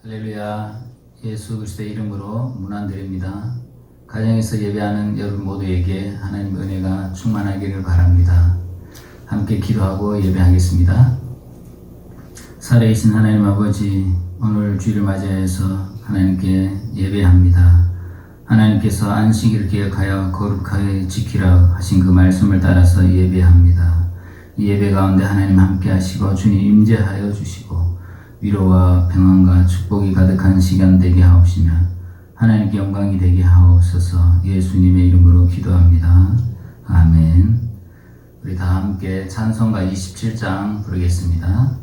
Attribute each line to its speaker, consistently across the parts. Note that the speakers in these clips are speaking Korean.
Speaker 1: 할렐루야. 예수 그리스도의 이름으로 문안드립니다. 가정에서 예배하는 여러분 모두에게 하나님 은혜가 충만하기를 바랍니다. 함께 기도하고 예배하겠습니다. 살아계신 하나님 아버지, 오늘 주일을 맞이해서 하나님께 예배합니다. 하나님께서 안식일을 기억하여 거룩하게 지키라 하신 그 말씀을 따라서 예배합니다. 이 예배 가운데 하나님 함께 하시고 주님 임재하여 주시고 위로와 평안과 축복이 가득한 시간 되게 하옵시며 하나님께 영광이 되게 하옵소서. 예수님의 이름으로 기도합니다. 아멘. 우리 다 함께 찬송가 27장 부르겠습니다.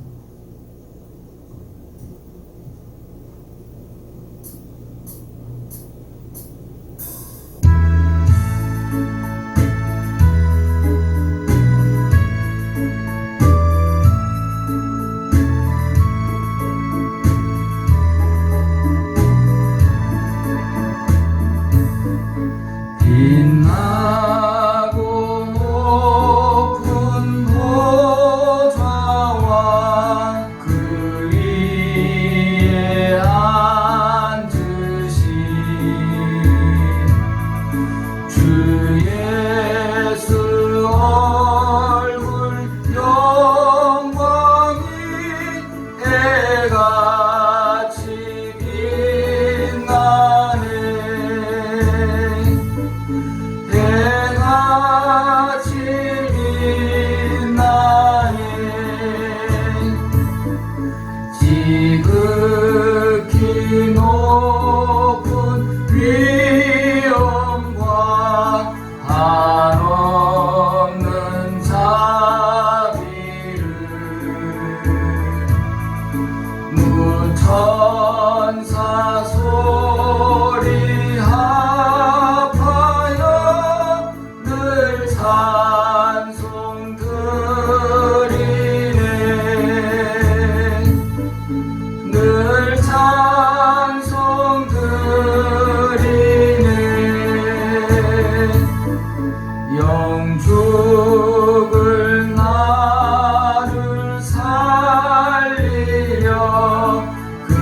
Speaker 1: 빛나고 높은 보좌와 그 위에 앉으신 주 예수 얼굴 영광이 해같이 빛나네. 해같이 빛나네. 지극히 높은 위엄과 한없는 자비를 무천사 소리 합하여 늘 찬송 드리네. 늘 찬송 드리네. 영죽을 나를 살리려 그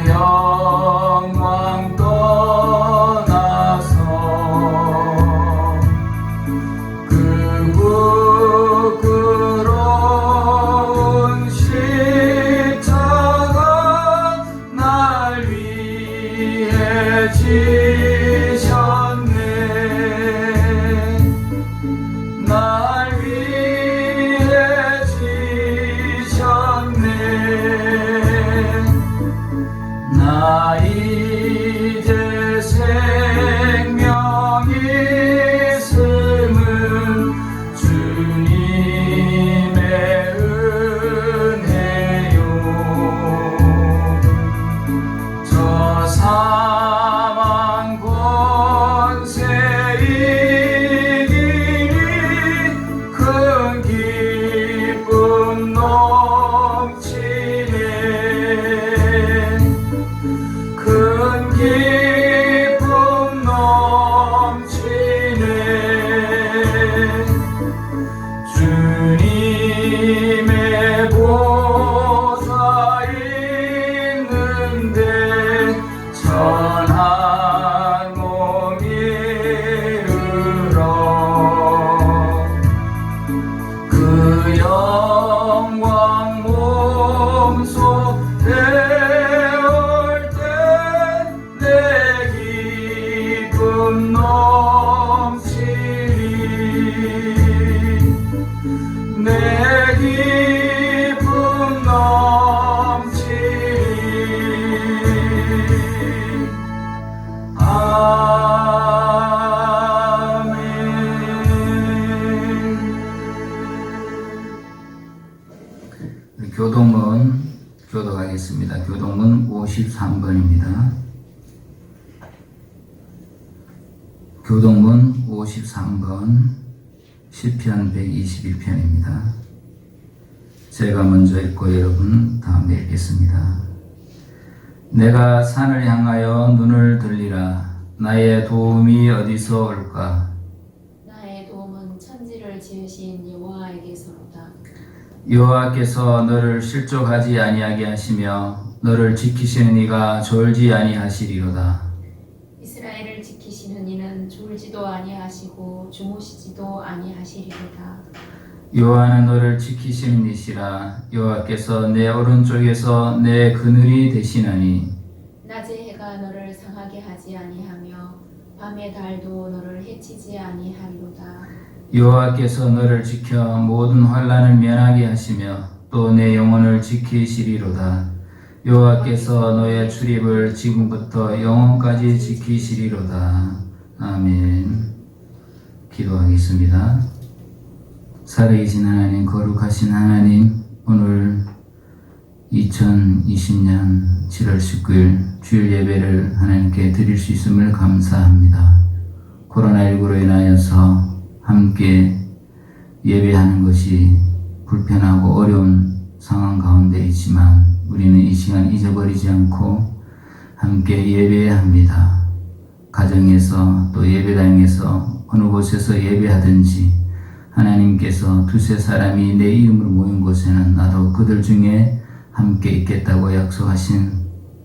Speaker 1: 영광 떠나서 그 부끄러운 십자가 날 위해 지셨네. 날 위해 지셨네. 나 이제 생명이 있음은 주님의 은혜요. 저 사망 권세 이기니 큰 기쁨 넘치네. 큰 기쁨 넘치네. 주님의 보좌 있는데 천한 몸 이르러 그 영광 몸소 배울 때 내 기쁨 넘치리. 내 기쁨 넘치리. 아멘. 우리 교동문 교독하겠습니다. 교동문 53번입니다. 교동문 53번 시편 121편입니다. 제가 먼저 읽고 여러분 다음에 읽겠습니다. 내가 산을 향하여 눈을 들리라. 나의 도움이 어디서 올까?
Speaker 2: 나의 도움은 천지를 지으신 여호와에게서로다.
Speaker 1: 여호와께서 너를 실족하지 아니하게 하시며 너를 지키시는 이가 졸지 아니하시리로다.
Speaker 2: 이스라엘을 지키시는 이는 졸지도 아니하시고 주무시지도 아니하시리로다.
Speaker 1: 여호와는 너를 지키시는 이시라. 여호와께서 내 오른쪽에서 내 그늘이 되시나니
Speaker 2: 낮의 해가 너를 상하게 하지 아니하며 밤의 달도 너를 해치지 아니하리로다.
Speaker 1: 여호와께서 너를 지켜 모든 환난을 면하게 하시며 또 내 영혼을 지키시리로다. 여호와께서 너의 출입을 지금부터 영원까지 지키시리로다. 아멘. 기도하겠습니다. 살아계신 하나님, 거룩하신 하나님, 오늘 2020년 7월 19일 주일 예배를 하나님께 드릴 수 있음을 감사합니다. 코로나19로 인하여서 함께 예배하는 것이 불편하고 어려운 상황 가운데 있지만 우리는 이 시간 잊어버리지 않고 함께 예배해야 합니다. 가정에서 또 예배당에서 어느 곳에서 예배하든지 하나님께서 두세 사람이 내 이름으로 모인 곳에는 나도 그들 중에 함께 있겠다고 약속하신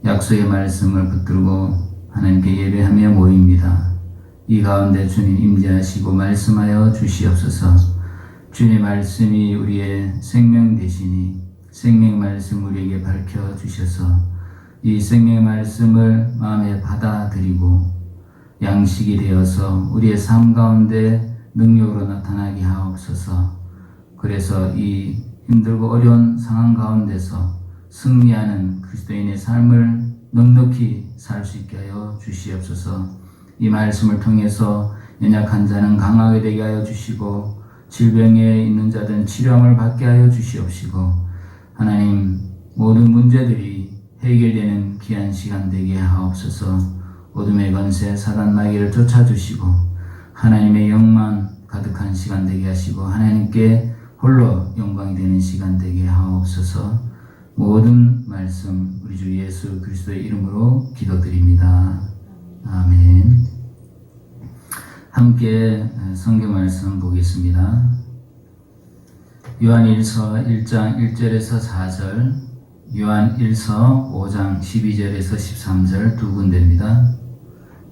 Speaker 1: 약속의 말씀을 붙들고 하나님께 예배하며 모입니다. 이 가운데 주님 임재하시고 말씀하여 주시옵소서. 주님의 말씀이 우리의 생명 되시니 생명 말씀 우리에게 밝혀 주셔서 이 생명의 말씀을 마음에 받아들이고 양식이 되어서 우리의 삶 가운데 능력으로 나타나게 하옵소서. 그래서 이 힘들고 어려운 상황 가운데서 승리하는 그리스도인의 삶을 넉넉히 살 수 있게 하여 주시옵소서. 이 말씀을 통해서 연약한 자는 강하게 되게 하여 주시고 질병에 있는 자들은 치료함을 받게 하여 주시옵시고 하나님 모든 문제들이 해결되는 귀한 시간 되게 하옵소서. 어둠의 권세 사단 마귀를 쫓아주시고 하나님의 영만 가득한 시간 되게 하시고 하나님께 홀로 영광이 되는 시간 되게 하옵소서. 모든 말씀 우리 주 예수 그리스도의 이름으로 기도드립니다. 아멘. 함께 성경 말씀 보겠습니다. 요한일서 1장 1절에서 4절, 요한일서 5장 12절에서 13절 두 군데입니다.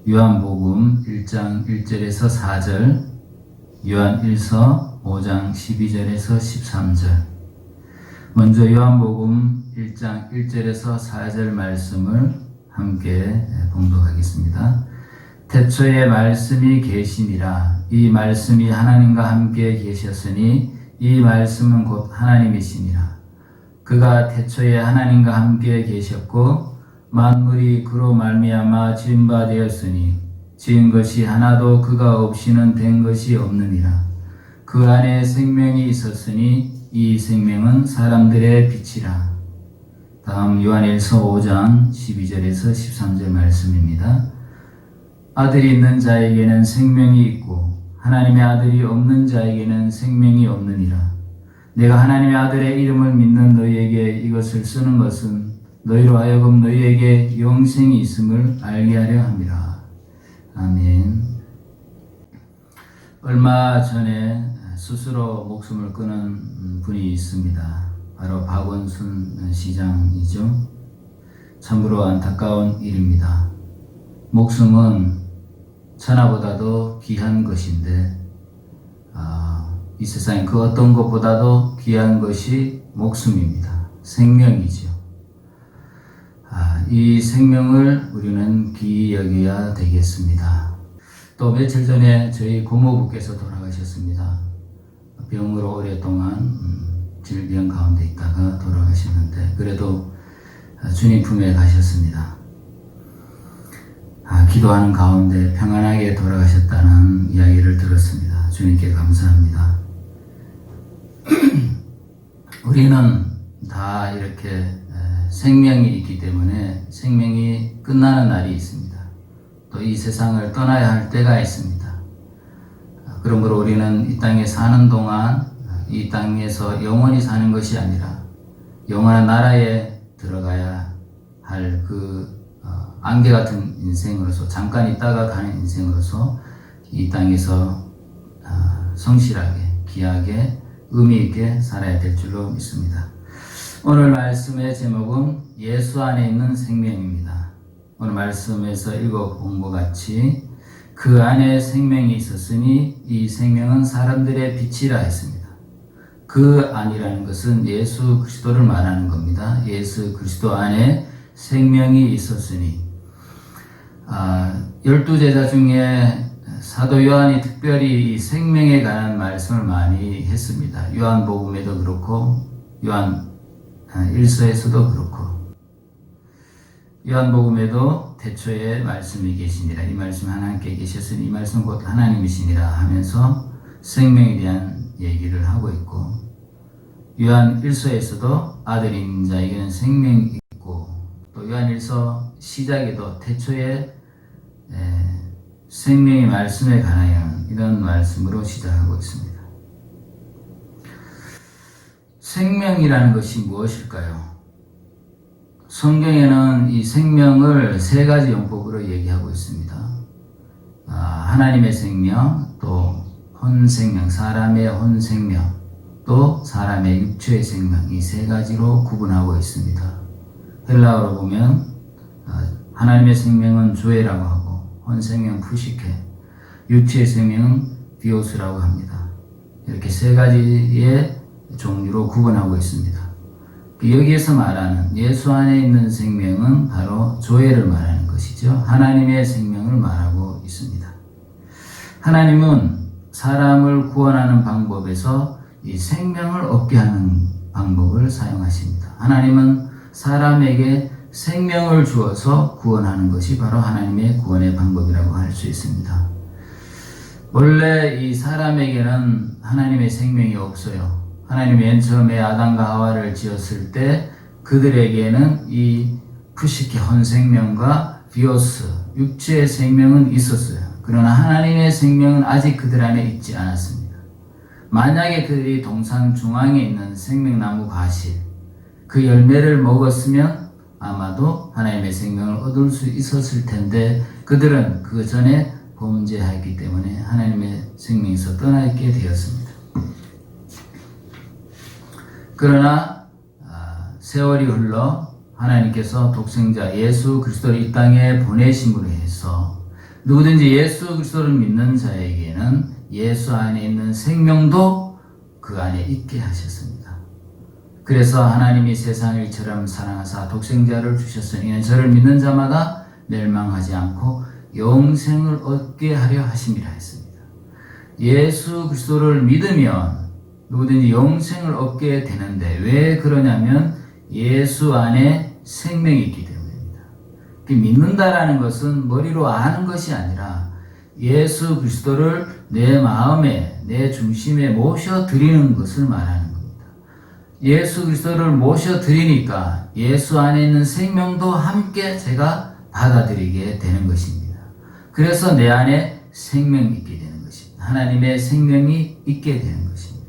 Speaker 1: 요한복음 1장 1절에서 4절, 요한일서 5장 12절에서 13절. 먼저 요한복음 1장 1절에서 4절 말씀을 함께 봉독하겠습니다. 태초에 말씀이 계시니라. 이 말씀이 하나님과 함께 계셨으니 이 말씀은 곧 하나님이시니라. 그가 태초에 하나님과 함께 계셨고 만물이 그로 말미암아 지은 바 되었으니 지은 것이 하나도 그가 없이는 된 것이 없느니라. 그 안에 생명이 있었으니 이 생명은 사람들의 빛이라. 다음 요한일서 5장 12절에서 13절 말씀입니다. 아들이 있는 자에게는 생명이 있고 하나님의 아들이 없는 자에게는 생명이 없느니라. 내가 하나님의 아들의 이름을 믿는 너희에게 이것을 쓰는 것은 너희로 하여금 너희에게 영생이 있음을 알게 하려 함이라. 아멘. 얼마 전에 스스로 목숨을 끊은 분이 있습니다. 바로 박원순 시장이죠. 참으로 안타까운 일입니다. 목숨은 천하보다도 귀한 것인데 이 세상에 그 어떤 것보다도 귀한 것이 목숨입니다. 생명이죠. 이 생명을 우리는 귀히 여겨야 되겠습니다. 또 며칠 전에 저희 고모부께서 돌아가셨습니다. 병으로 오랫동안 질병 가운데 있다가 돌아가셨는데 그래도 주님 품에 가셨습니다. 기도하는 가운데 평안하게 돌아가셨다는 이야기를 들었습니다. 주님께 감사합니다. 우리는 다 이렇게 생명이 있기 때문에 생명이 끝나는 날이 있습니다. 또 이 세상을 떠나야 할 때가 있습니다. 그러므로 우리는 이 땅에 사는 동안 이 땅에서 영원히 사는 것이 아니라 영원한 나라에 들어가야 할 그 안개 같은 인생으로서 잠깐 있다가 가는 인생으로서 이 땅에서 성실하게 귀하게 의미 있게 살아야 될 줄로 믿습니다. 오늘 말씀의 제목은 예수 안에 있는 생명입니다. 오늘 말씀에서 읽어본 것 같이 그 안에 생명이 있었으니 이 생명은 사람들의 빛이라 했습니다. 그 안이라는 것은 예수 그리스도를 말하는 겁니다. 예수 그리스도 안에 생명이 있었으니 12제자 중에 사도 요한이 특별히 이 생명에 관한 말씀을 많이 했습니다. 요한복음에도 그렇고 요한 1서에서도 그렇고 요한복음에도 태초에 말씀이 계시니라 이 말씀 하나님께 계셨으니 이 말씀 곧 하나님이시니라 하면서 생명에 대한 얘기를 하고 있고 요한 1서에서도 아들인 자에게는 생명이 있고 또 요한 1서 시작에도 태초에 생명의 말씀에 관하여 이런 말씀으로 시작하고 있습니다. 생명이라는 것이 무엇일까요? 성경에는 이 생명을 세 가지 용법으로 얘기하고 있습니다. 하나님의 생명, 또 혼생명, 사람의 혼생명, 또 사람의 육체의 생명 이 세 가지로 구분하고 있습니다. 헬라어로 보면 하나님의 생명은 조에라고 하고 혼생명 푸시케, 육체의 생명은 비오스라고 합니다. 이렇게 세 가지의 종류로 구분하고 있습니다. 여기에서 말하는 예수 안에 있는 생명은 바로 조회를 말하는 것이죠. 하나님의 생명을 말하고 있습니다. 하나님은 사람을 구원하는 방법에서 이 생명을 얻게 하는 방법을 사용하십니다. 하나님은 사람에게 생명을 주어서 구원하는 것이 바로 하나님의 구원의 방법이라고 할 수 있습니다. 원래 이 사람에게는 하나님의 생명이 없어요. 하나님이 맨 처음에 아담과 하와를 지었을 때 그들에게는 이 푸시케 혼생명과 비오스 육체의 생명은 있었어요. 그러나 하나님의 생명은 아직 그들 안에 있지 않았습니다. 만약에 그들이 동산 중앙에 있는 생명나무 과실 그 열매를 먹었으면 아마도 하나님의 생명을 얻을 수 있었을 텐데 그들은 그 전에 범죄하였기 때문에 하나님의 생명에서 떠나 있게 되었습니다. 그러나 세월이 흘러 하나님께서 독생자 예수 그리스도를 이 땅에 보내심으로 해서 누구든지 예수 그리스도를 믿는 자에게는 예수 안에 있는 생명도 그 안에 있게 하셨습니다. 그래서 하나님이 세상을 이처럼 사랑하사 독생자를 주셨으니 이는 저를 믿는 자마다 멸망하지 않고 영생을 얻게 하려 하심이라 했습니다. 예수 그리스도를 믿으면 누구든지 영생을 얻게 되는데 왜 그러냐면 예수 안에 생명이 있기 때문입니다. 믿는다라는 것은 머리로 아는 것이 아니라 예수 그리스도를 내 마음에 내 중심에 모셔드리는 것을 말하는 겁니다. 예수 그리스도를 모셔드리니까 예수 안에 있는 생명도 함께 제가 받아들이게 되는 것입니다. 그래서 내 안에 생명이 있게 되는 것입니다. 하나님의 생명이 있게 되는 것입니다.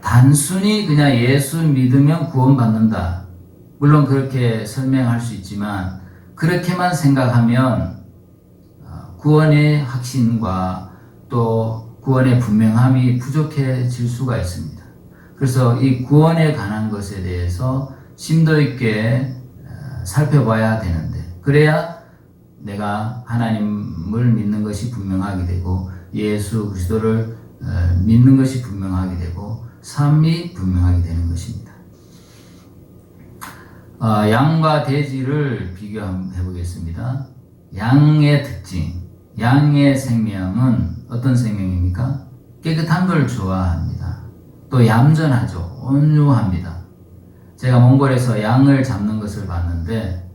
Speaker 1: 단순히 그냥 예수 믿으면 구원받는다. 물론 그렇게 설명할 수 있지만 그렇게만 생각하면 구원의 확신과 또 구원의 분명함이 부족해질 수가 있습니다. 그래서 이 구원에 관한 것에 대해서 심도 있게 살펴봐야 되는데 그래야 내가 하나님을 믿는 것이 분명하게 되고 예수 그리스도를 믿는 것이 분명하게 되고 삶이 분명하게 되는 것입니다. 양과 돼지를 비교해 보겠습니다. 양의 특징, 양의 생명은 어떤 생명입니까? 깨끗한 걸 좋아합니다. 또 얌전하죠. 온유합니다. 제가 몽골에서 양을 잡는 것을 봤는데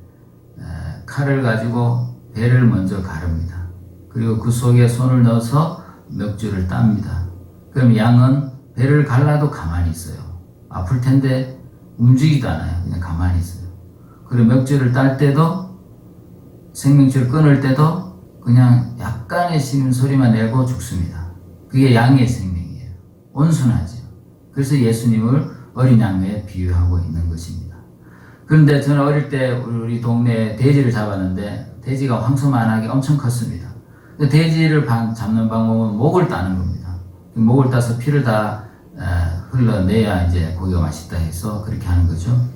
Speaker 1: 칼을 가지고 배를 먼저 가릅니다. 그리고 그 속에 손을 넣어서 멱줄을 땁니다. 그럼 양은 배를 갈라도 가만히 있어요. 아플 텐데 움직이지도 않아요. 그냥 가만히 있어요. 그리고 멱줄을 딸 때도 생명줄 끊을 때도 그냥 약간의 씹는 소리만 내고 죽습니다. 그게 양의 생명이에요. 온순하죠. 그래서 예수님을 어린 양에 비유하고 있는 것입니다. 그런데 저는 어릴 때 우리 동네에 돼지를 잡았는데 돼지가 황소만하게 엄청 컸습니다. 돼지를 잡는 방법은 목을 따는 겁니다. 목을 따서 피를 다 흘러내야 이제 고기가 맛있다 해서 그렇게 하는 거죠.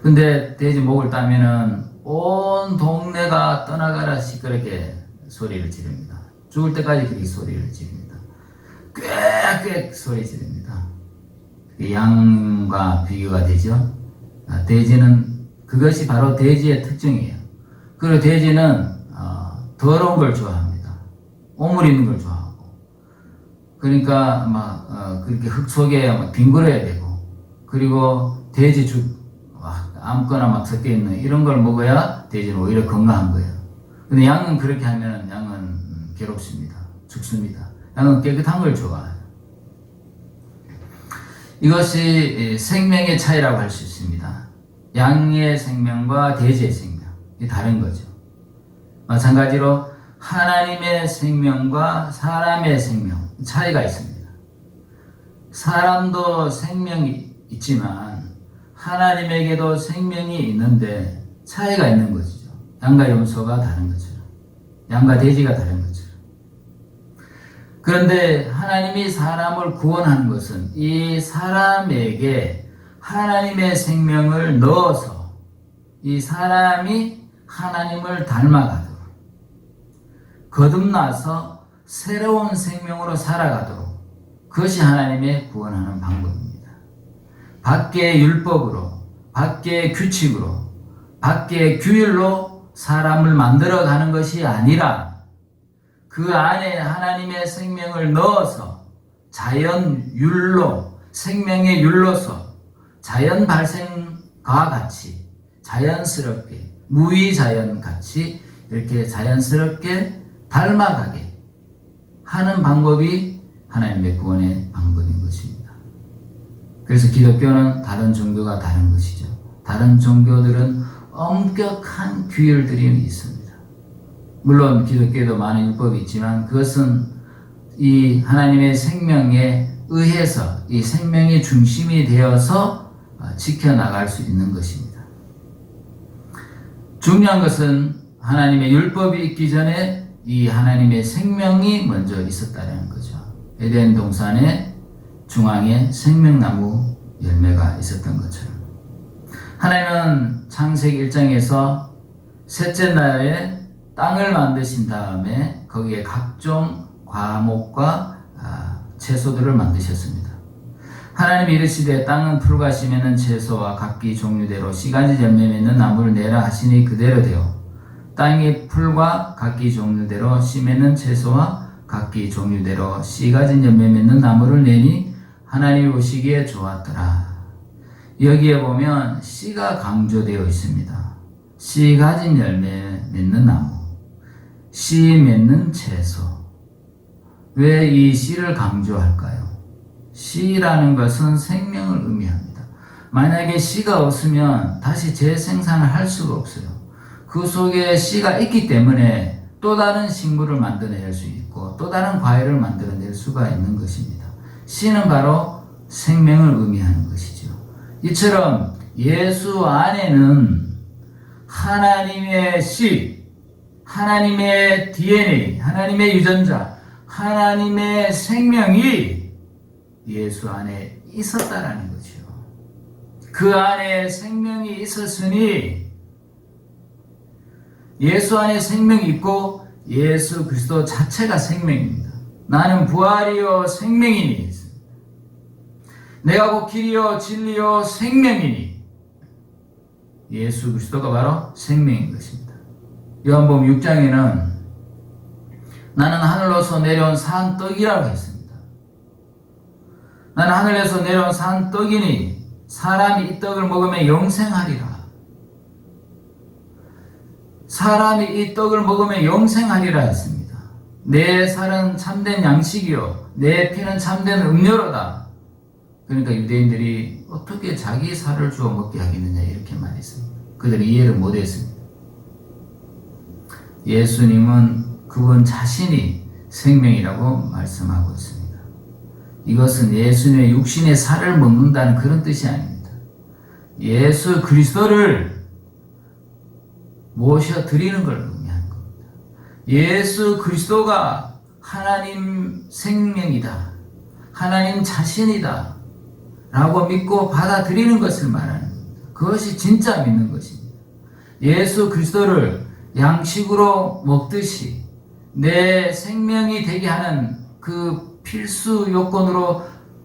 Speaker 1: 근데 돼지 목을 따면은 온 동네가 떠나가라 시끄럽게 소리를 지릅니다. 죽을 때까지 그렇게 소리를 지릅니다. 꽥꽥 소리 지릅니다. 양과 비교가 되죠. 돼지는 그것이 바로 돼지의 특징이에요. 그리고 돼지는 더러운 걸 좋아합니다. 오물 있는 걸 좋아하고. 그러니까 막 그렇게 흙 속에 막 뒹굴어야 되고, 그리고 돼지죽 아무거나 막 섞여 있는 이런 걸 먹어야 돼지는 오히려 건강한 거예요. 근데 양은 그렇게 하면 양은 괴롭습니다. 죽습니다. 양은 깨끗한 걸 좋아해요. 이것이 생명의 차이라고 할 수 있습니다. 양의 생명과 돼지의 생명, 이 다른 거죠. 마찬가지로 하나님의 생명과 사람의 생명, 차이가 있습니다. 사람도 생명이 있지만 하나님에게도 생명이 있는데 차이가 있는 것이죠. 양과 염소가 다른 것처럼, 양과 돼지가 다른 것처럼. 그런데 하나님이 사람을 구원하는 것은 이 사람에게 하나님의 생명을 넣어서 이 사람이 하나님을 닮아가도록, 거듭나서 새로운 생명으로 살아가도록, 그것이 하나님의 구원하는 방법입니다. 밖의 율법으로, 밖의 규칙으로, 밖의 규율로 사람을 만들어가는 것이 아니라 그 안에 하나님의 생명을 넣어서 자연율로, 생명의 율로서 자연 발생과 같이 자연스럽게, 무의자연같이 이렇게 자연스럽게 닮아가게 하는 방법이 하나님의 구원의 방법인 것입니다. 그래서 기독교는 다른 종교가 다른 것이죠. 다른 종교들은 엄격한 규율들이 있습니다. 물론 기독교에도 많은 율법이 있지만 그것은 이 하나님의 생명에 의해서 이 생명이 중심이 되어서 지켜나갈 수 있는 것입니다. 중요한 것은 하나님의 율법이 있기 전에 이 하나님의 생명이 먼저 있었다는 거죠. 에덴 동산에 중앙에 생명나무 열매가 있었던 것처럼 하나님은 창세기 1장에서 셋째 날에 땅을 만드신 다음에 거기에 각종 과목과 채소들을 만드셨습니다. 하나님이 이르시되 땅은 풀과 씨 맺는 채소와 각기 종류대로 씨가지 열매 맺는 나무를 내라 하시니 그대로 되어 땅이 풀과 각기 종류대로 씨 맺는 채소와 각기 종류대로 씨가지 열매 맺는 나무를 내니 하나님이 보시기에 좋았더라. 여기에 보면 씨가 강조되어 있습니다. 씨 가진 열매 맺는 나무, 씨 맺는 채소. 왜 이 씨를 강조할까요? 씨라는 것은 생명을 의미합니다. 만약에 씨가 없으면 다시 재생산을 할 수가 없어요. 그 속에 씨가 있기 때문에 또 다른 식물을 만들어낼 수 있고 또 다른 과일을 만들어낼 수가 있는 것입니다. 씨는 바로 생명을 의미하는 것이죠. 이처럼 예수 안에는 하나님의 씨, 하나님의 DNA, 하나님의 유전자, 하나님의 생명이 예수 안에 있었다라는 거죠. 그 안에 생명이 있었으니 예수 안에 생명이 있고 예수 그리스도 자체가 생명입니다. 나는 부활이요 생명이니 내가 곧 길이요 진리요 생명이니 예수 그리스도가 바로 생명인 것입니다. 요한복음 6장에는 나는 하늘로서 내려온 산 떡이라고 했습니다. 나는 하늘에서 내려온 산 떡이니 사람이 이 떡을 먹으면 영생하리라. 사람이 이 떡을 먹으면 영생하리라 했습니다. 내 살은 참된 양식이요 내 피는 참된 음료로다. 그러니까 유대인들이 어떻게 자기 살을 주어 먹게 하겠느냐 이렇게 말했습니다. 그들은 이해를 못했습니다. 예수님은 그분 자신이 생명이라고 말씀하고 있습니다. 이것은 예수님의 육신의 살을 먹는다는 그런 뜻이 아닙니다. 예수 그리스도를 모셔드리는 걸 의미하는 겁니다. 예수 그리스도가 하나님 생명이다. 하나님 자신이다. 라고 믿고 받아들이는 것을 말하는 겁니다. 그것이 진짜 믿는 것입니다. 예수 그리스도를 양식으로 먹듯이 내 생명이 되게 하는 그 필수 요건으로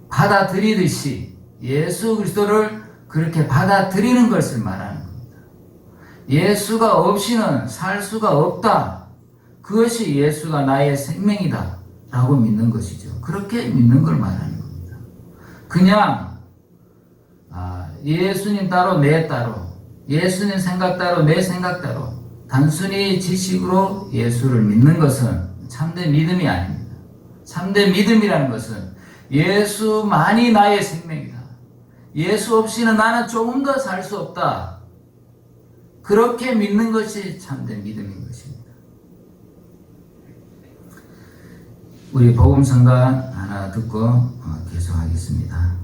Speaker 1: 받아들이듯이 예수 그리스도를 그렇게 받아들이는 것을 말하는 겁니다. 예수가 없이는 살 수가 없다. 그것이 예수가 나의 생명이다 라고 믿는 것이죠. 그렇게 믿는 걸 말하는 겁니다. 그냥 예수님 따로 내 따로, 예수님 생각 따로 내 생각 따로 단순히 지식으로 예수를 믿는 것은 참된 믿음이 아닙니다. 참된 믿음이라는 것은 예수만이 나의 생명이다. 예수 없이는 나는 조금 더 살 수 없다. 그렇게 믿는 것이 참된 믿음인 것입니다. 우리 복음성가 하나 듣고 계속하겠습니다.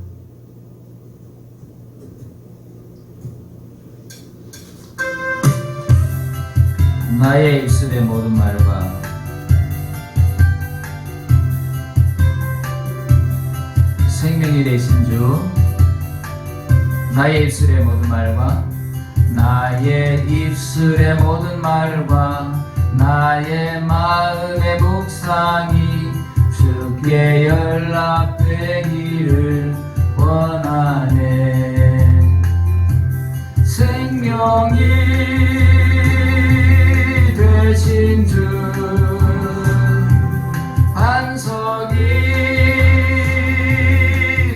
Speaker 1: 나의 입술의 모든 말과 생명이 되신 주, 나의 입술의 모든 말과 나의 입술의 모든 말과 나의 마음의 묵상이 주께 연락되기를 원하네. 생명이 되신 주, 반석이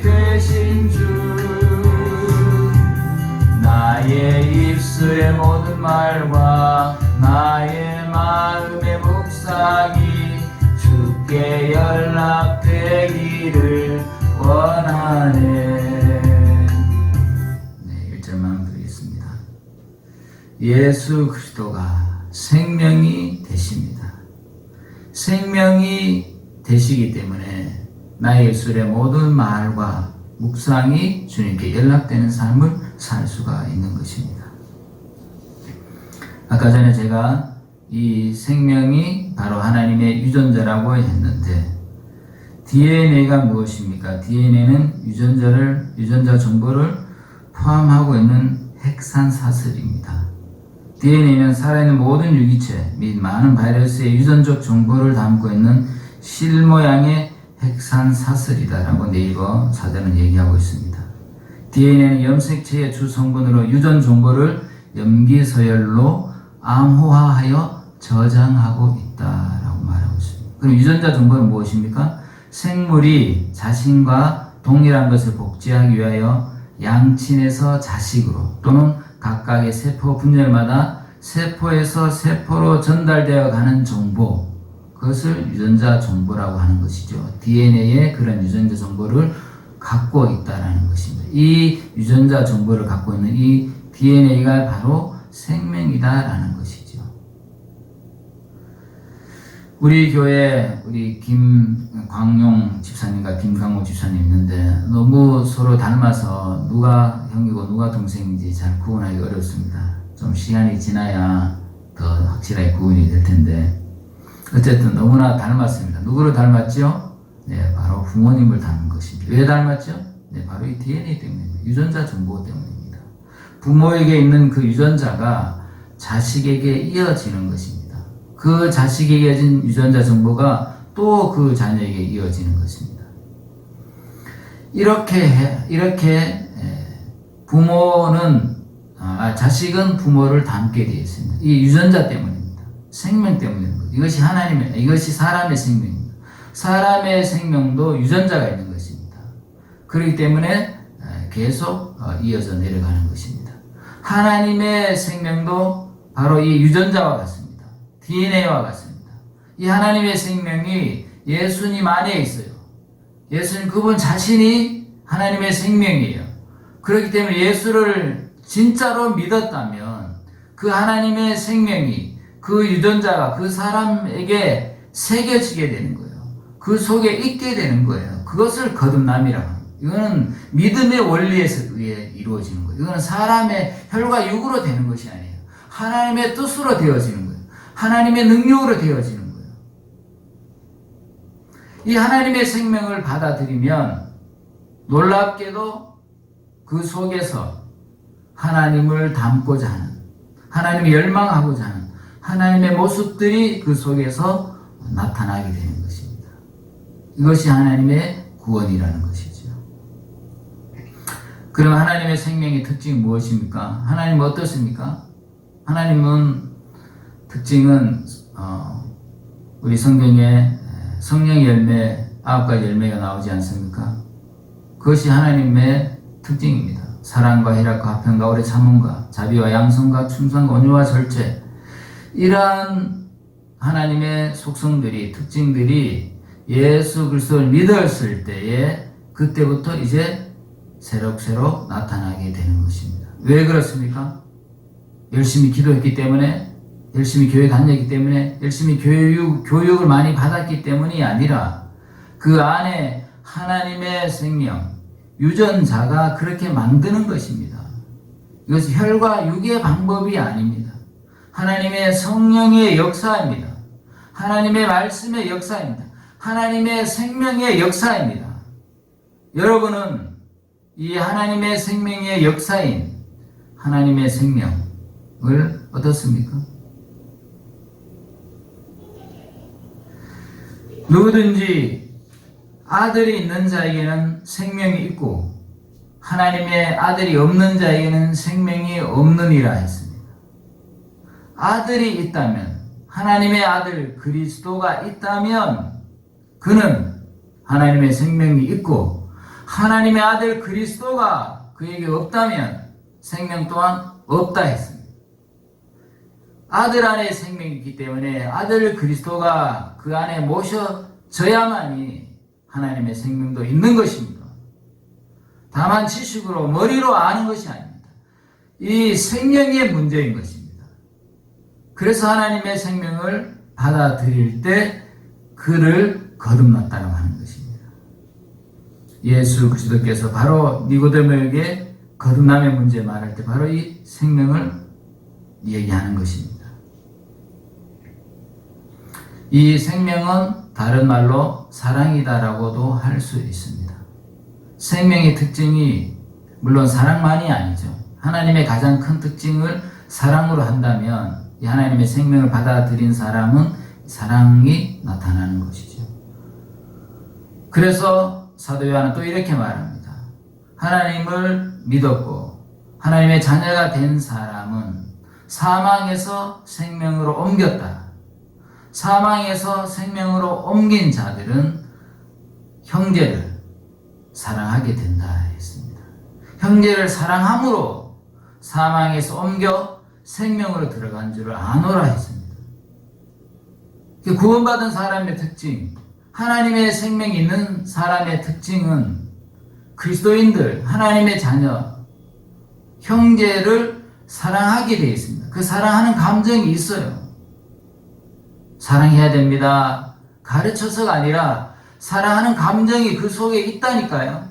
Speaker 1: 되신 주, 나의 입술의 모든 말과 나의 마음의 묵상이 주께 연락되기를 원하네. 네, 1절만 부르겠습니다. 예수 그리스도가 생명이 되십니다. 생명이 되시기 때문에 나의 입술의 모든 말과 묵상이 주님께 연락되는 삶을 살 수가 있는 것입니다. 아까 전에 제가 이 생명이 바로 하나님의 유전자라고 했는데 DNA가 무엇입니까? DNA는 유전자 정보를 포함하고 있는 핵산사슬입니다. DNA는 살아있는 모든 유기체 및 많은 바이러스의 유전적 정보를 담고 있는 실 모양의 핵산사슬이다라고 네이버 사전은 얘기하고 있습니다. DNA는 염색체의 주 성분으로 유전 정보를 염기서열로 암호화하여 저장하고 있다라고 말하고 있습니다. 그럼 유전자 정보는 무엇입니까? 생물이 자신과 동일한 것을 복제하기 위하여 양친에서 자식으로 또는 각각의 세포 분열마다 세포에서 세포로 전달되어 가는 정보, 그것을 유전자 정보라고 하는 것이죠. DNA의 그런 유전자 정보를 갖고 있다라는 것입니다. 이 유전자 정보를 갖고 있는 이 DNA가 바로 생명이다라는 것이죠. 우리 교회 우리 김광용 집사님과 김강호 집사님 있는데 너무 서로 닮아서 누가 형이고 누가 동생인지 잘 구분하기 어렵습니다. 좀 시간이 지나야 더 확실하게 구분이 될 텐데 어쨌든 너무나 닮았습니다. 누구를 닮았죠? 네, 바로 부모님을 닮은 것입니다. 왜 닮았죠? 네, 바로 이 DNA 때문입니다. 유전자 정보 때문입니다. 부모에게 있는 그 유전자가 자식에게 이어지는 것입니다. 그 자식에게 이어진 유전자 정보가 또 그 자녀에게 이어지는 것입니다. 이렇게 자식은 부모를 닮게 되어 있습니다. 이 유전자 때문입니다. 생명 때문입니다. 이것이 사람의 생명입니다. 사람의 생명도 유전자가 있는 것입니다. 그렇기 때문에 계속 이어져 내려가는 것입니다. 하나님의 생명도 바로 이 유전자와 같습니다. DNA와 같습니다. 이 하나님의 생명이 예수님 안에 있어요. 예수님 그분 자신이 하나님의 생명이에요. 그렇기 때문에 예수를 진짜로 믿었다면 그 하나님의 생명이 그 유전자가 그 사람에게 새겨지게 되는 거예요. 그 속에 있게 되는 거예요. 그것을 거듭남이라고 합니다. 이거는 믿음의 원리에 의해 이루어지는 거예요. 이거는 사람의 혈과 육으로 되는 것이 아니에요. 하나님의 뜻으로 되어지는 거예요. 하나님의 능력으로 되어지는 거예요. 이 하나님의 생명을 받아들이면 놀랍게도 그 속에서 하나님을 닮고자 하는, 하나님을 열망하고자 하는 하나님의 모습들이 그 속에서 나타나게 되는 것입니다. 이것이 하나님의 구원이라는 것이죠. 그럼 하나님의 생명의 특징이 무엇입니까? 하나님은 어떻습니까? 하나님은 특징은 우리 성경에 성령의 열매 9가지 열매가 나오지 않습니까? 그것이 하나님의 특징입니다. 사랑과 희락과 화평과 오래 참음과 자비와 양선과 충성과 온유와 절제, 이러한 하나님의 속성들이, 특징들이 예수 그리스도를 믿었을 때에 그때부터 이제 새록새록 나타나게 되는 것입니다. 왜 그렇습니까? 열심히 기도했기 때문에, 열심히 교회 다녔기 때문에, 열심히 교육을 많이 받았기 때문이 아니라 그 안에 하나님의 생명, 유전자가 그렇게 만드는 것입니다. 이것은 혈과 육의 방법이 아닙니다. 하나님의 성령의 역사입니다. 하나님의 말씀의 역사입니다. 하나님의 생명의 역사입니다. 여러분은 이 하나님의 생명의 역사인 하나님의 생명을 얻었습니까? 누구든지 아들이 있는 자에게는 생명이 있고 하나님의 아들이 없는 자에게는 생명이 없느니라 했습니다. 아들이 있다면, 하나님의 아들 그리스도가 있다면 그는 하나님의 생명이 있고, 하나님의 아들 그리스도가 그에게 없다면 생명 또한 없다 했습니다. 아들 안에 생명이 있기 때문에 아들 그리스도가 그 안에 모셔져야만이 하나님의 생명도 있는 것입니다. 다만 지식으로 머리로 아는 것이 아닙니다. 이 생명의 문제인 것입니다. 그래서 하나님의 생명을 받아들일 때 그를 거듭났다고 하는 것입니다. 예수 그리스도께서 바로 니고데모에게 거듭남의 문제 말할 때 바로 이 생명을 얘기하는 것입니다. 이 생명은 다른 말로 사랑이다라고도 할 수 있습니다. 생명의 특징이 물론 사랑만이 아니죠. 하나님의 가장 큰 특징을 사랑으로 한다면 이 하나님의 생명을 받아들인 사람은 사랑이 나타나는 것이죠. 그래서 사도 요한은 또 이렇게 말합니다. 하나님을 믿었고 하나님의 자녀가 된 사람은 사망에서 생명으로 옮겼다. 사망에서 생명으로 옮긴 자들은 형제를 사랑하게 된다 했습니다. 형제를 사랑함으로 사망에서 옮겨 생명으로 들어간 줄을 아노라 했습니다. 구원받은 사람의 특징, 하나님의 생명이 있는 사람의 특징은 그리스도인들, 하나님의 자녀, 형제를 사랑하게 되어 있습니다. 그 사랑하는 감정이 있어요. 사랑해야 됩니다. 가르쳐서가 아니라 사랑하는 감정이 그 속에 있다니까요.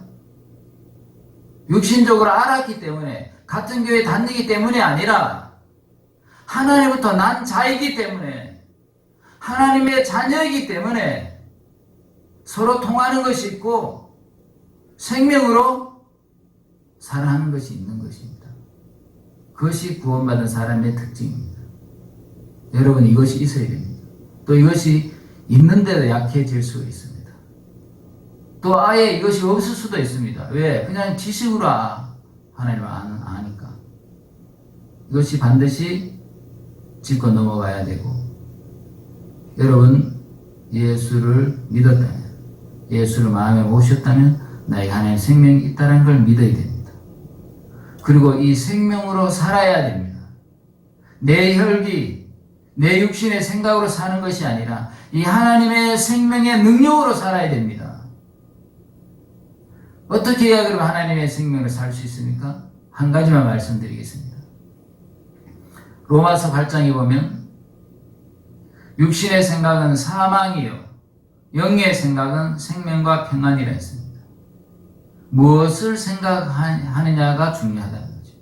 Speaker 1: 육신적으로 알았기 때문에, 같은 교회에 다니기 때문이 아니라 하나님부터 난 자이기 때문에, 하나님의 자녀이기 때문에 서로 통하는 것이 있고 생명으로 사랑하는 것이 있는 것입니다. 그것이 구원받은 사람의 특징입니다. 여러분, 이것이 있어야 됩니다. 또 이것이 있는데도 약해질 수 있습니다. 또 아예 이것이 없을 수도 있습니다. 왜? 그냥 지식으로 하나님을 아니까. 이것이 반드시 짚고 넘어가야 되고, 여러분 예수를 믿었다면, 예수를 마음에 모셨다면 나에게 하나님의 생명이 있다는 걸 믿어야 됩니다. 그리고 이 생명으로 살아야 됩니다. 내 혈기, 내 육신의 생각으로 사는 것이 아니라 이 하나님의 생명의 능력으로 살아야 됩니다. 어떻게 해야 그러면 하나님의 생명을 살 수 있습니까? 한 가지만 말씀드리겠습니다. 로마서 8장에 보면 육신의 생각은 사망이요 영의 생각은 생명과 평안이라 했습니다. 무엇을 생각하느냐가 중요하다는 거죠.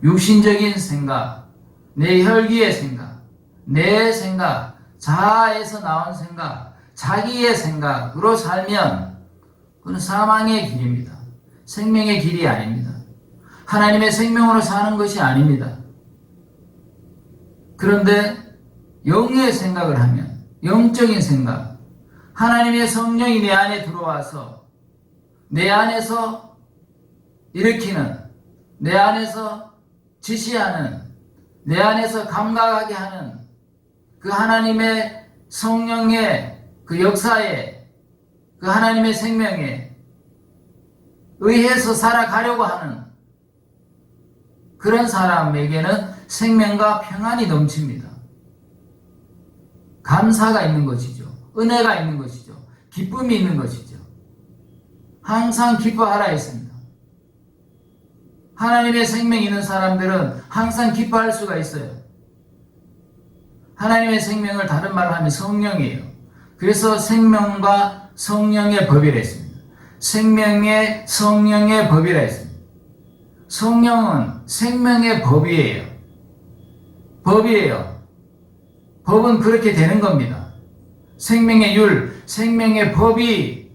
Speaker 1: 육신적인 생각, 내 혈기의 생각, 내 생각, 자아에서 나온 생각, 자기의 생각으로 살면 그건 사망의 길입니다. 생명의 길이 아닙니다. 하나님의 생명으로 사는 것이 아닙니다. 그런데 영의 생각을 하면, 영적인 생각, 하나님의 성령이 내 안에 들어와서 내 안에서 일으키는, 내 안에서 지시하는, 내 안에서 감각하게 하는 그 하나님의 성령의 그 역사에, 그 하나님의 생명에 의해서 살아가려고 하는 그런 사람에게는 생명과 평안이 넘칩니다. 감사가 있는 것이죠. 은혜가 있는 것이죠. 기쁨이 있는 것이죠. 항상 기뻐하라 했습니다. 하나님의 생명이 있는 사람들은 항상 기뻐할 수가 있어요. 하나님의 생명을 다른 말로 하면 성령이에요. 그래서 생명과 성령의 법이라 했습니다. 생명의 성령의 법이라 했습니다. 성령은 생명의 법이에요. 법이에요. 법은 그렇게 되는 겁니다. 생명의 율, 생명의 법이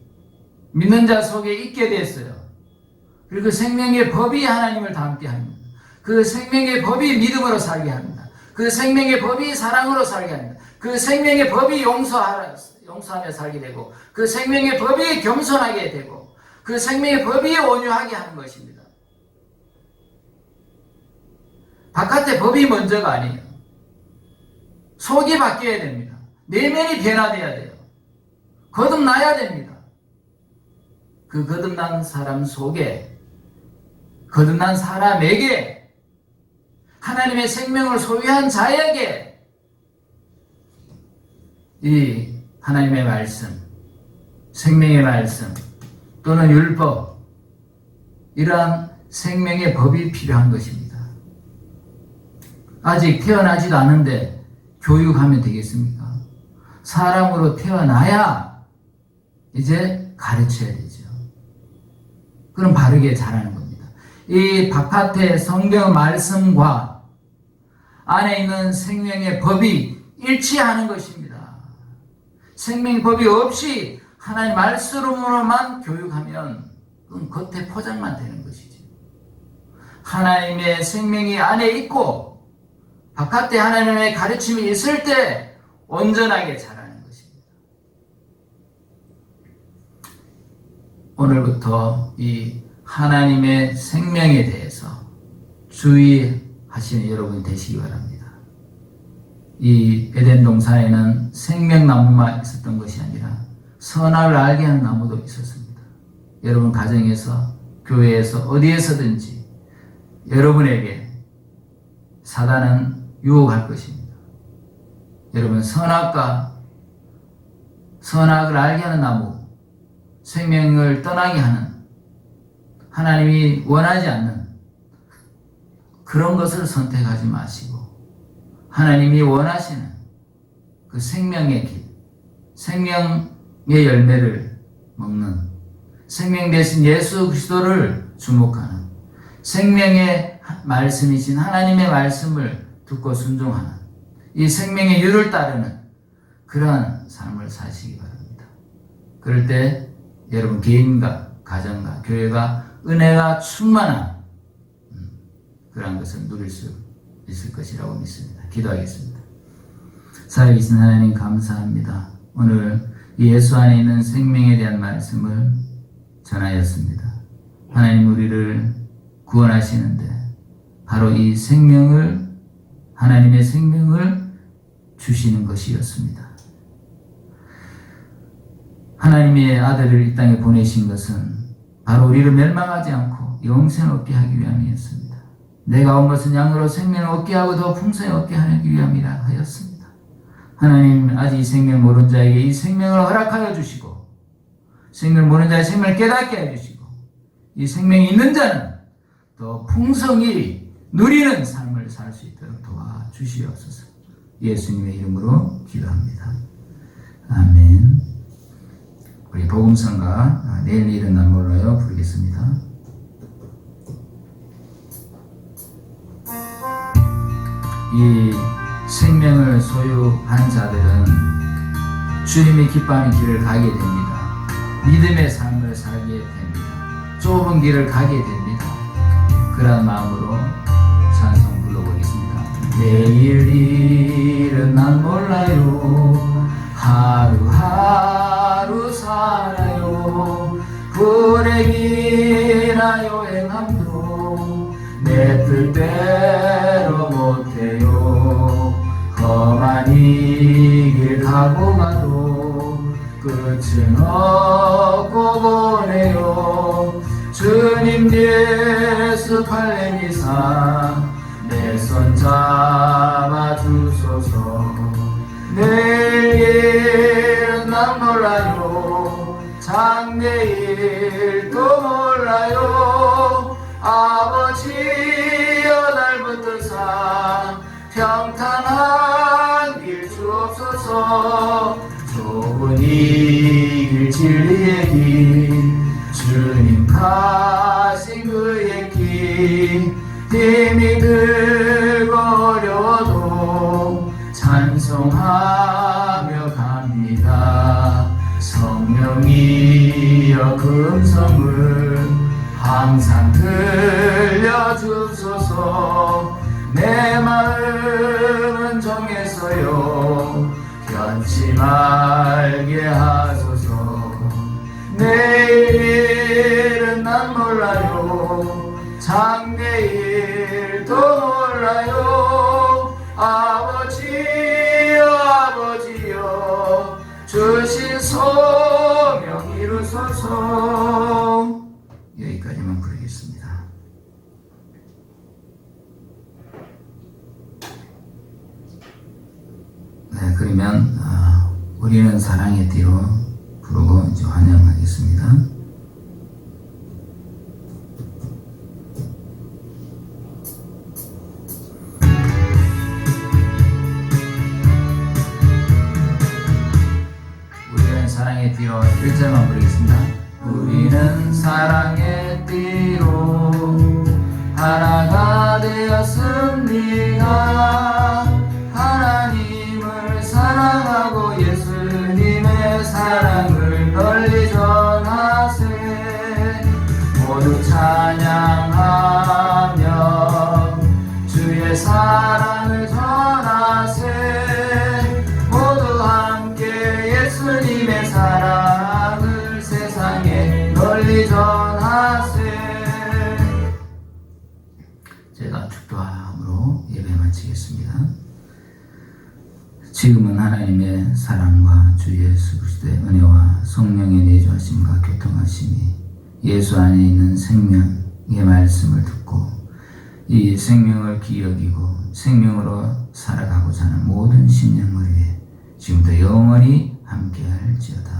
Speaker 1: 믿는 자 속에 있게 됐어요. 그리고 그 생명의 법이 하나님을 닮게 합니다. 그 생명의 법이 믿음으로 살게 합니다. 그 생명의 법이 사랑으로 살게 합니다. 그 생명의 법이 용서하며 살게 되고, 그 생명의 법이 겸손하게 되고, 그 생명의 법이 온유하게 하는 것입니다. 바깥의 법이 먼저가 아니에요. 속이 바뀌어야 됩니다. 내면이 변화되어야 돼요. 거듭나야 됩니다. 그 거듭난 사람 속에, 거듭난 사람에게, 하나님의 생명을 소유한 자에게 이 하나님의 말씀, 생명의 말씀 또는 율법, 이러한 생명의 법이 필요한 것입니다. 아직 태어나지도 않은데 교육하면 되겠습니까? 사람으로 태어나야 이제 가르쳐야 되죠. 그럼 바르게 자라는 겁니다. 이 바깥의 성경 말씀과 안에 있는 생명의 법이 일치하는 것입니다. 생명의 법이 없이 하나님 말씀으로만 교육하면 그건 겉에 포장만 되는 것이죠. 하나님의 생명이 안에 있고 바깥에 하나님의 가르침이 있을 때 온전하게 자라는 것입니다. 오늘부터 이 하나님의 생명에 대해서 주의하시는 여러분이 되시기 바랍니다. 이 에덴 동산에는 생명나무만 있었던 것이 아니라 선악을 알게 하는 나무도 있었습니다. 여러분 가정에서, 교회에서, 어디에서든지 여러분에게 사단은 유혹할 것입니다. 여러분 선악을 알게 하는 나무, 생명을 떠나게 하는, 하나님이 원하지 않는 그런 것을 선택하지 마시고 하나님이 원하시는 그 생명의 길, 생명의 열매를 먹는, 생명 대신 예수 그리스도를 주목하는, 생명의 말씀이신 하나님의 말씀을 듣고 순종하는, 이 생명의 율을 따르는 그러한 삶을 사시기 바랍니다. 그럴 때 여러분 개인과 가정과 교회가 은혜가 충만한 그런 것을 누릴 수 있을 것이라고 믿습니다. 기도하겠습니다. 살아계신 하나님 감사합니다. 오늘 예수 안에 있는 생명에 대한 말씀을 전하였습니다. 하나님 우리를 구원하시는데 바로 이 생명을, 하나님의 생명을 주시는 것이었습니다. 하나님의 아들을 이 땅에 보내신 것은 바로 우리를 멸망하지 않고 영생을 얻게 하기 위함이었습니다. 내가 온 것은 양으로 생명을 얻게 하고 더 풍성히 얻게 하기 위함이라 하였습니다. 하나님 아직 이 생명 모르는 자에게 이 생명을 허락하여 주시고, 생명을 모르는 자의 생명을 깨닫게 해주시고, 이 생명이 있는 자는 더 풍성히 누리는 삶을 살 수 있도록 도와주시옵소서. 예수님의 이름으로 기도합니다. 아멘. 우리 복음성가 내일 일은 날 몰라요 부르겠습니다. 이 생명을 소유한 자들은 주님이 기뻐하는 길을 가게 됩니다. 믿음의 삶을 살게 됩니다. 좁은 길을 가게 됩니다. 그런 마음으로 찬송 불러보겠습니다. 내일 일은 난 몰라요. 하루하루 살아요. 불행이나 여행함도 내 뜻대로 못해요. 험한 이 길 가고 가도 끝은 없고 보네요. 주님 예수 팔레미사 내 손 잡아주소서. 내일은 난 몰라요. 장래일도 몰라요. 아버지여 날 붙드사 평탄한 길 주옵소서. 좁은 이 길 진리의 길 주님 가신 그의 길 힘이 들고 어려워도 찬송하며 갑니다. 성령이여 금성을 항상 들려주소서. 내 마음은 정해서요 변치 말게 하소서. 내일은 난 몰라요. 장래일도 몰라요. 아버지여 아버지여 주신 소명 이루소서. 여기까지만 부르겠습니다. 네, 그러면 우리는 사랑의 띠로 부르고 이제 환영하겠습니다. 우리는 사랑의 띠로 1절만 부르겠습니다. 우리는 사랑의 띠로 하나가 되었습니다. 하나님을 사랑하고 예수님의 사랑을 널리 전하세. 모두 찬양하며 주의 사랑을 전하세. 모두 함께 예수님의 사랑을 세상에 널리 전하세. 제가 축도함으로 예배 마치겠습니다. 지금은 하나님의 사랑과 주 예수 그리스도의 은혜와 성령의 내주하심과 교통하심이 예수 안에 있는 생명의 말씀을 듣고 이 생명을 기억이고 생명으로 살아가고자 하는 모든 심령을 위해 지금부터 영원히 함께할지어다.